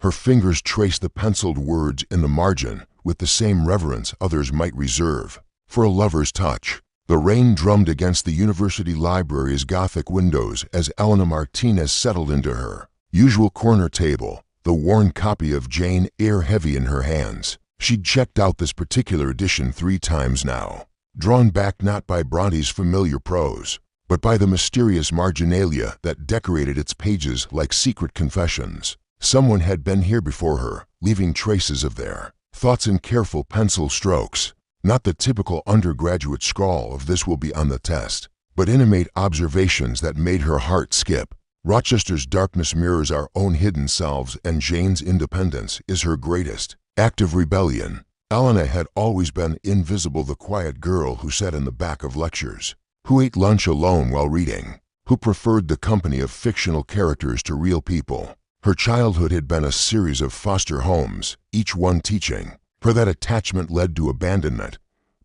Her fingers traced the penciled words in the margin with the same reverence others might reserve for a lover's touch. The rain drummed against the university library's Gothic windows as Elena Martinez settled into her usual corner table, the worn copy of Jane Eyre heavy in her hands. She'd checked out this particular edition 3 times now, drawn back not by Bronte's familiar prose, but by the mysterious marginalia that decorated its pages like secret confessions. Someone had been here before her, leaving traces of their thoughts in careful pencil strokes. Not the typical undergraduate scrawl of "this will be on the test," but intimate observations that made her heart skip. Rochester's darkness mirrors our own hidden selves, and Jane's independence is her greatest act of rebellion. Elena had always been invisible, the quiet girl who sat in the back of lectures, who ate lunch alone while reading, who preferred the company of fictional characters to real people. Her childhood had been a series of foster homes, each one teaching her that attachment led to abandonment.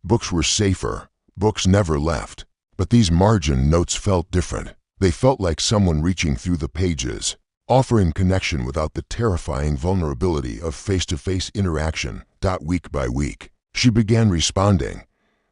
Books were safer, books never left. But these margin notes felt different. They felt like someone reaching through the pages, offering connection without the terrifying vulnerability of face-to-face interaction. Week by week, she began responding.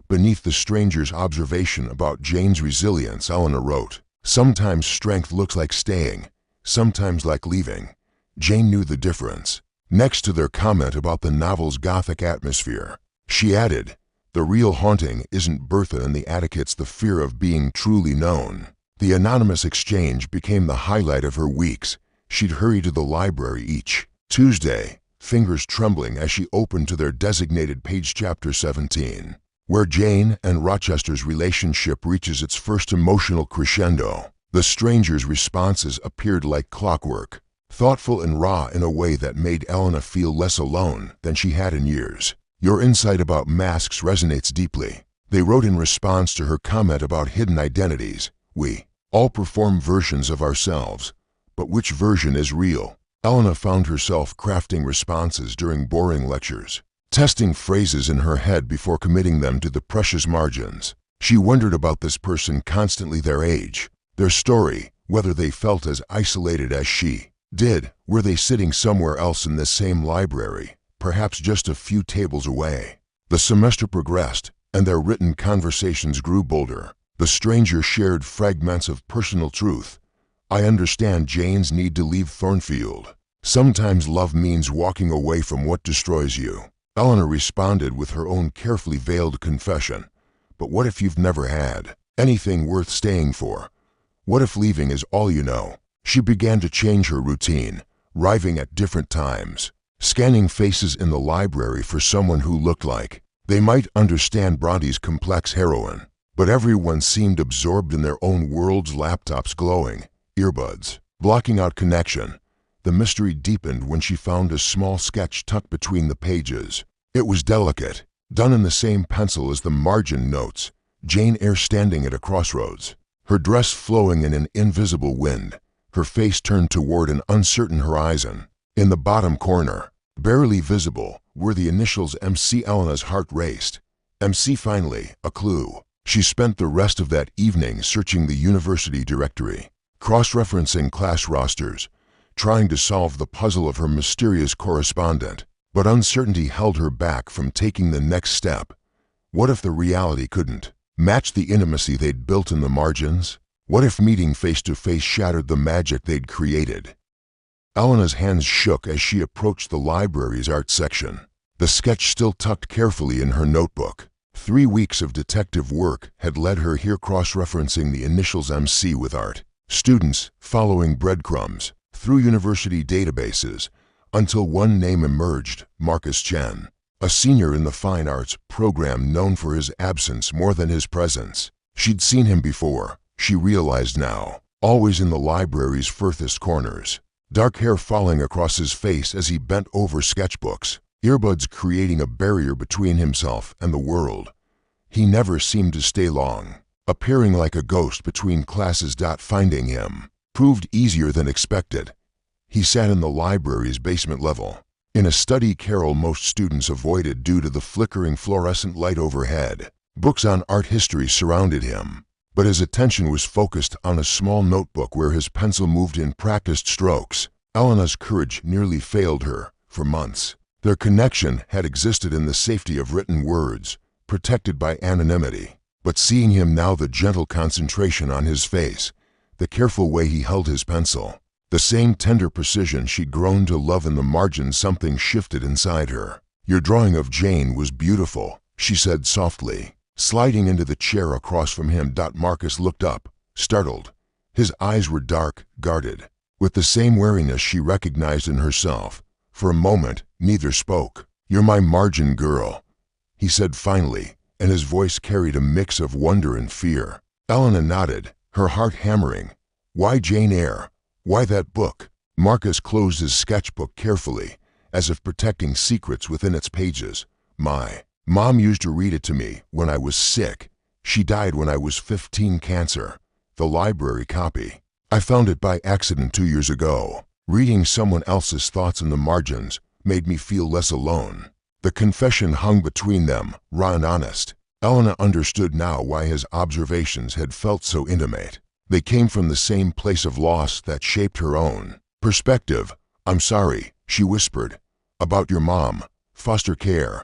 Beneath the stranger's observation about Jane's resilience, Elena wrote, "Sometimes strength looks like staying, sometimes like leaving." Jane knew the difference. Next to their comment about the novel's Gothic atmosphere, she added, "The real haunting isn't Bertha and the attic, it's the fear of being truly known." The anonymous exchange became the highlight of her weeks. She'd hurry to the library each Tuesday, fingers trembling as she opened to their designated page, chapter 17, where Jane and Rochester's relationship reaches its first emotional crescendo. The stranger's responses appeared like clockwork, thoughtful and raw in a way that made Elena feel less alone than she had in years. "Your insight about masks resonates deeply," they wrote in response to her comment about hidden identities. "We all perform versions of ourselves, but which version is real?" Elena found herself crafting responses during boring lectures, testing phrases in her head before committing them to the precious margins. She wondered about this person constantly, their age, their story, whether they felt as isolated as she did. Were they sitting somewhere else in this same library, perhaps just a few tables away? The semester progressed, and their written conversations grew bolder. The stranger shared fragments of personal truth. "I understand Jane's need to leave Thornfield. Sometimes love means walking away from what destroys you." Elena responded with her own carefully veiled confession. "But what if you've never had anything worth staying for? What if leaving is all you know?" She began to change her routine, arriving at different times, scanning faces in the library for someone who looked like they might understand Bronte's complex heroine. But everyone seemed absorbed in their own worlds, laptops glowing, earbuds blocking out connection. The mystery deepened when she found a small sketch tucked between the pages. It was delicate, done in the same pencil as the margin notes. Jane Eyre standing at a crossroads, her dress flowing in an invisible wind, her face turned toward an uncertain horizon. In the bottom corner, barely visible, were the initials MC. Elena's heart raced. MC, finally, a clue. She spent the rest of that evening searching the university directory, cross-referencing class rosters, trying to solve the puzzle of her mysterious correspondent. But uncertainty held her back from taking the next step. What if the reality couldn't match the intimacy they'd built in the margins? What if meeting face-to-face shattered the magic they'd created? Elena's hands shook as she approached the library's art section, the sketch still tucked carefully in her notebook. 3 weeks of detective work had led her here, cross-referencing the initials MC with art students, following breadcrumbs through university databases, until one name emerged: Marcus Chen, a senior in the fine arts program known for his absence more than his presence. She'd seen him before, she realized now, always in the library's furthest corners, dark hair falling across his face as he bent over sketchbooks, earbuds creating a barrier between himself and the world. He never seemed to stay long, appearing like a ghost between classes. Finding him proved easier than expected. He sat in the library's basement level, in a study Carol most students avoided due to the flickering fluorescent light overhead. Books on art history surrounded him, but his attention was focused on a small notebook where his pencil moved in practiced strokes. Elena's courage nearly failed her for months. Their connection had existed in the safety of written words, protected by anonymity. But seeing him now, the gentle concentration on his face, the careful way he held his pencil, the same tender precision she'd grown to love in the margin, something shifted inside her. "Your drawing of Jane was beautiful," she said softly, sliding into the chair across from him. Marcus looked up, startled. His eyes were dark, guarded, with the same wariness she recognized in herself. For a moment, neither spoke. "You're my margin girl," he said finally, and his voice carried a mix of wonder and fear. Elena nodded, her heart hammering. Why Jane Eyre? Why that book? Marcus closed his sketchbook carefully, as if protecting secrets within its pages. "My mom used to read it to me when I was sick. She died when I was 15, cancer. The library copy. I found it by accident 2 years ago. Reading someone else's thoughts in the margins made me feel less alone." The confession hung between them, raw and honest. Elena understood now why his observations had felt so intimate. They came from the same place of loss that shaped her own. "Perspective. I'm sorry," she whispered. "About your mom. Foster care?"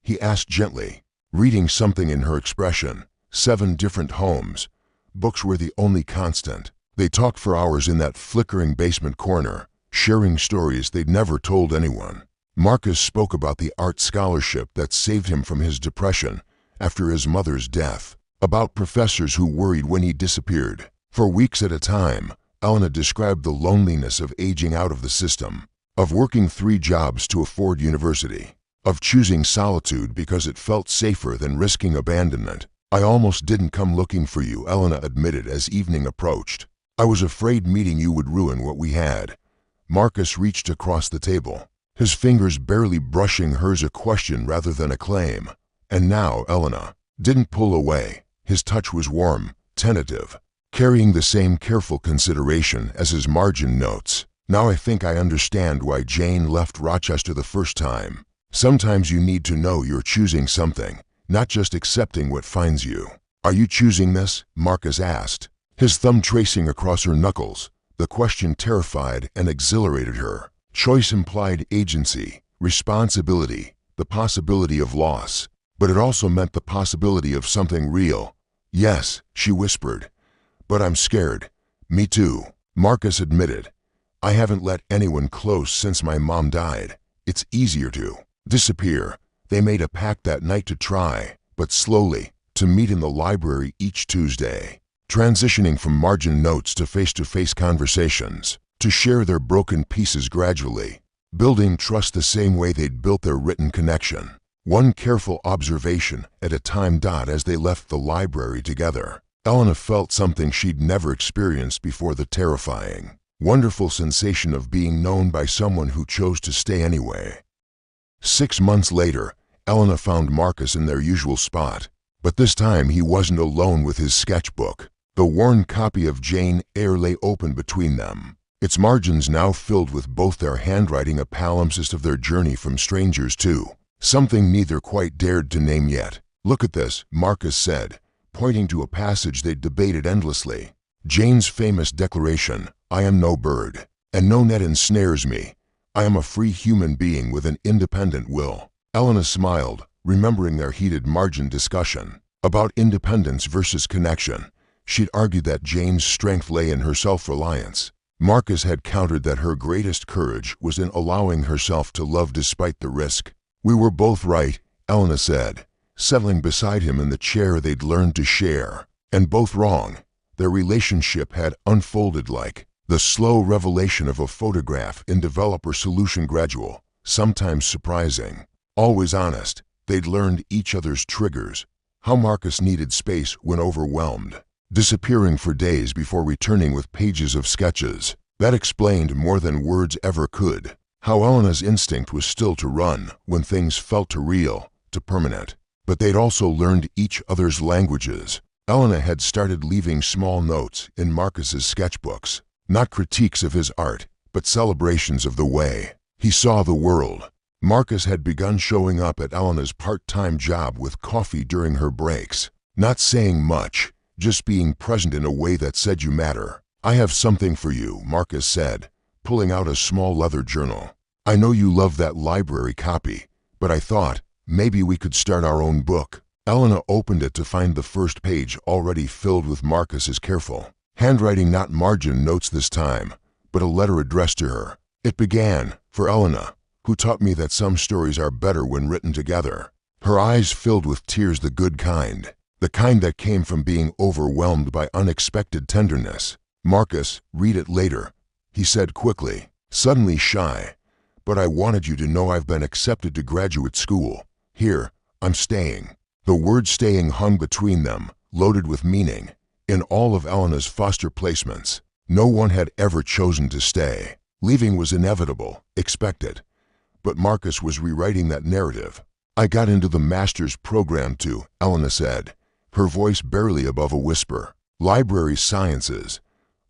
he asked gently, reading something in her expression. 7 different homes. Books were the only constant. They talked for hours in that flickering basement corner, sharing stories they'd never told anyone. Marcus spoke about the art scholarship that saved him from his depression after his mother's death, about professors who worried when he disappeared. For weeks at a time, Elena described the loneliness of aging out of the system, of working 3 jobs to afford university, of choosing solitude because it felt safer than risking abandonment. "I almost didn't come looking for you," Elena admitted as evening approached. "I was afraid meeting you would ruin what we had." Marcus reached across the table, his fingers barely brushing hers, a question rather than a claim. And now Elena didn't pull away. His touch was warm, tentative, carrying the same careful consideration as his margin notes. "Now I think I understand why Jane left Rochester the first time. Sometimes you need to know you're choosing something, not just accepting what finds you." "Are you choosing this?" Marcus asked, his thumb tracing across her knuckles. The question terrified and exhilarated her. Choice implied agency, responsibility, the possibility of loss. But it also meant the possibility of something real. "Yes," she whispered. "But I'm scared." "Me too," Marcus admitted. "I haven't let anyone close since my mom died. It's easier to disappear." They made a pact that night to try, but slowly, to meet in the library each Tuesday, transitioning from margin notes to face-to-face conversations, to share their broken pieces gradually, building trust the same way they'd built their written connection. One careful observation at a time. As they left the library together, Elena felt something she'd never experienced before, the terrifying, wonderful sensation of being known by someone who chose to stay anyway. 6 months later, Elena found Marcus in their usual spot, but this time he wasn't alone with his sketchbook. The worn copy of Jane Eyre lay open between them, its margins now filled with both their handwriting, a palimpsest of their journey from strangers to something neither quite dared to name yet. "Look at this," Marcus said, pointing to a passage they'd debated endlessly. Jane's famous declaration, "I am no bird, and no net ensnares me. I am a free human being with an independent will." Elena smiled, remembering their heated margin discussion about independence versus connection. She'd argued that Jane's strength lay in her self-reliance. Marcus had countered that her greatest courage was in allowing herself to love despite the risk. "We were both right," Elena said, settling beside him in the chair they'd learned to share. "And both wrong." Their relationship had unfolded like the slow revelation of a photograph in developer solution, gradual, sometimes surprising, always honest. They'd learned each other's triggers, how Marcus needed space when overwhelmed, disappearing for days before returning with pages of sketches that explained more than words ever could. How Elena's instinct was still to run when things felt too real, too permanent. But they'd also learned each other's languages. Elena had started leaving small notes in Marcus's sketchbooks, not critiques of his art, but celebrations of the way he saw the world. Marcus had begun showing up at Elena's part-time job with coffee during her breaks, not saying much, just being present in a way that said, "You matter." "I have something for you," Marcus said, pulling out a small leather journal. "I know you love that library copy, but I thought maybe we could start our own book." Elena opened it to find the first page already filled with Marcus's careful handwriting, not margin notes this time, but a letter addressed to her. It began, "For Elena, who taught me that some stories are better when written together." Her eyes filled with tears, the good kind, the kind that came from being overwhelmed by unexpected tenderness. "Marcus, read it later," he said quickly, suddenly shy. "But I wanted you to know I've been accepted to graduate school. Here, I'm staying." The word staying hung between them, loaded with meaning. In all of Elena's foster placements, no one had ever chosen to stay. Leaving was inevitable, expected. But Marcus was rewriting that narrative. "I got into the master's program too," Elena said, her voice barely above a whisper. "Library sciences.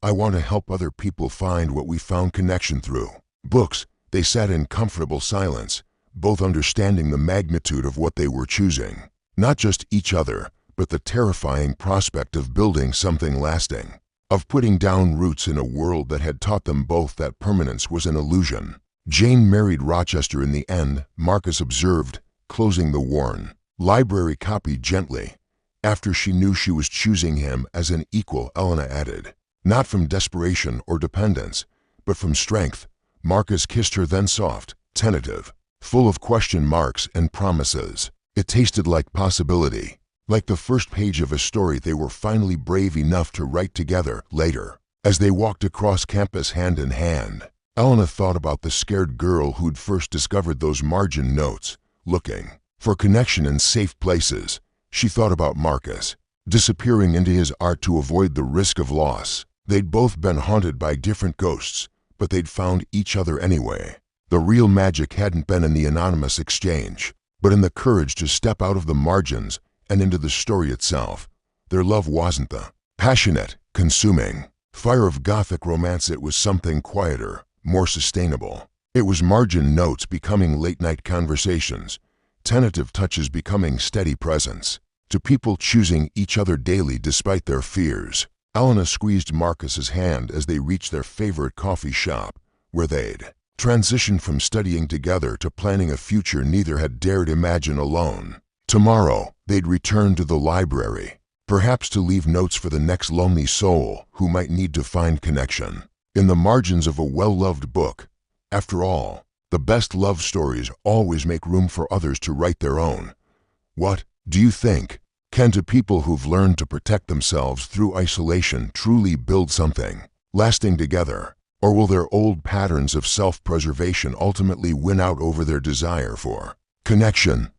I want to help other people find what we found connection through books." They sat in comfortable silence, both understanding the magnitude of what they were choosing. Not just each other, but the terrifying prospect of building something lasting, of putting down roots in a world that had taught them both that permanence was an illusion. "Jane married Rochester in the end," Marcus observed, closing the worn library copy gently. "After she knew she was choosing him as an equal," Elena added. "Not from desperation or dependence, but from strength." Marcus kissed her, then soft, tentative, full of question marks and promises. It tasted like possibility, like the first page of a story they were finally brave enough to write together later. As they walked across campus hand in hand, Elena thought about the scared girl who'd first discovered those margin notes, looking for connection in safe places. She thought about Marcus, disappearing into his art to avoid the risk of loss. They'd both been haunted by different ghosts, but they'd found each other anyway. The real magic hadn't been in the anonymous exchange, but in the courage to step out of the margins and into the story itself. Their love wasn't the passionate, consuming fire of Gothic romance. It was something quieter, more sustainable. It was margin notes becoming late-night conversations, tentative touches becoming steady presence, to people choosing each other daily despite their fears. Elena squeezed Marcus's hand as they reached their favorite coffee shop, where they'd transitioned from studying together to planning a future neither had dared imagine alone. Tomorrow, they'd return to the library, perhaps to leave notes for the next lonely soul who might need to find connection in the margins of a well-loved book. After all, the best love stories always make room for others to write their own. What, do you think, can two people who've learned to protect themselves through isolation truly build something lasting together? Or will their old patterns of self-preservation ultimately win out over their desire for connection?